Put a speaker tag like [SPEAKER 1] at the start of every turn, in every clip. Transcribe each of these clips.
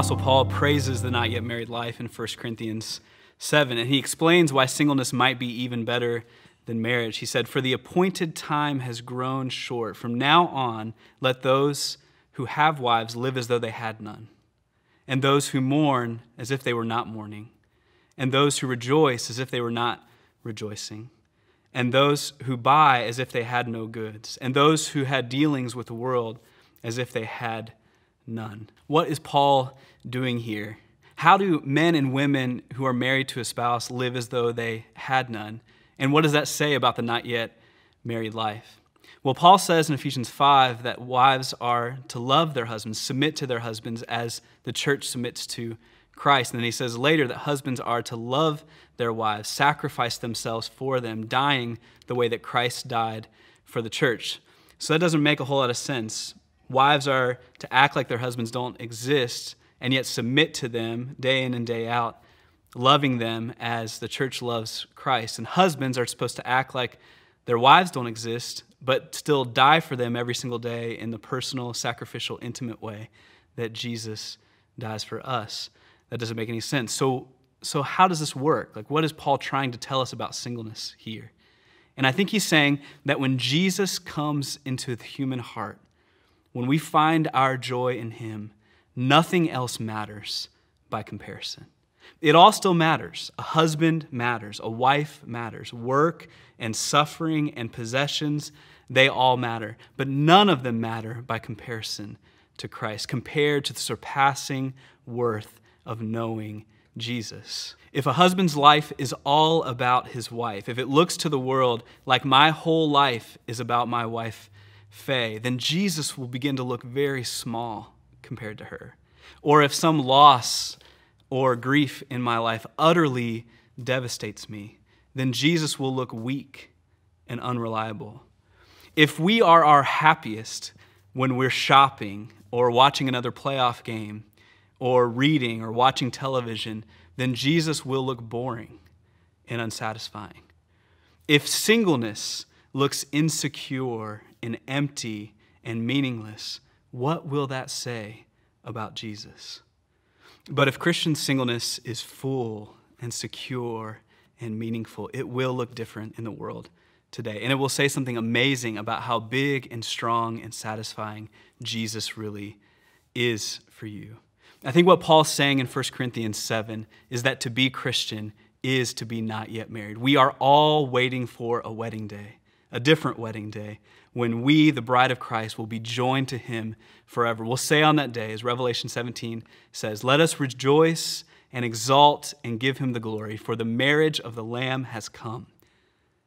[SPEAKER 1] Apostle Paul praises the not yet married life in 1 Corinthians 7, and he explains why singleness might be even better than marriage. He said, "For the appointed time has grown short. From now on, let those who have wives live as though they had none, and those who mourn as if they were not mourning, and those who rejoice as if they were not rejoicing, and those who buy as if they had no goods, and those who had dealings with the world as if they had none." What is Paul doing here? How do men and women who are married to a spouse live as though they had none? And what does that say about the not yet married life? Well, Paul says in Ephesians 5 that wives are to love their husbands, submit to their husbands as the church submits to Christ. And then he says later that husbands are to love their wives, sacrifice themselves for them, dying the way that Christ died for the church. So that doesn't make a whole lot of sense. Wives are to act like their husbands don't exist and yet submit to them day in and day out, loving them as the church loves Christ. And husbands are supposed to act like their wives don't exist, but still die for them every single day in the personal, sacrificial, intimate way that Jesus dies for us. That doesn't make any sense. So how does this work? Like, what is Paul trying to tell us about singleness here? And I think he's saying that when Jesus comes into the human heart, when we find our joy in him, nothing else matters by comparison. It all still matters. A husband matters. A wife matters. Work and suffering and possessions, they all matter. But none of them matter by comparison to Christ, compared to the surpassing worth of knowing Jesus. If a husband's life is all about his wife, if it looks to the world like my whole life is about my wife, Faye, then Jesus will begin to look very small compared to her. Or if some loss or grief in my life utterly devastates me, then Jesus will look weak and unreliable. If we are our happiest when we're shopping or watching another playoff game or reading or watching television, then Jesus will look boring and unsatisfying. If singleness looks insecure and empty and meaningless, what will that say about Jesus? But if Christian singleness is full and secure and meaningful, it will look different in the world today. And it will say something amazing about how big and strong and satisfying Jesus really is for you. I think what Paul's saying in 1 Corinthians 7 is that to be Christian is to be not yet married. We are all waiting for a wedding day, a different wedding day, when we, the bride of Christ, will be joined to him forever. We'll say on that day, as Revelation 17 says, "Let us rejoice and exalt and give him the glory, for the marriage of the Lamb has come,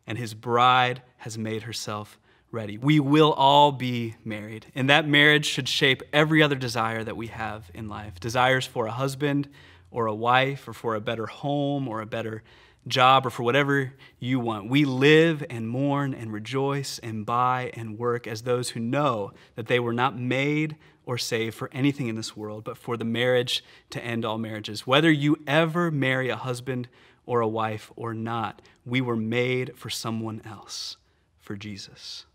[SPEAKER 1] and his bride has made herself ready." We will all be married, and that marriage should shape every other desire that we have in life. Desires for a husband or a wife, or for a better home or a better job, or for whatever you want. We live and mourn and rejoice and buy and work as those who know that they were not made or saved for anything in this world, but for the marriage to end all marriages. Whether you ever marry a husband or a wife or not, we were made for someone else, for Jesus.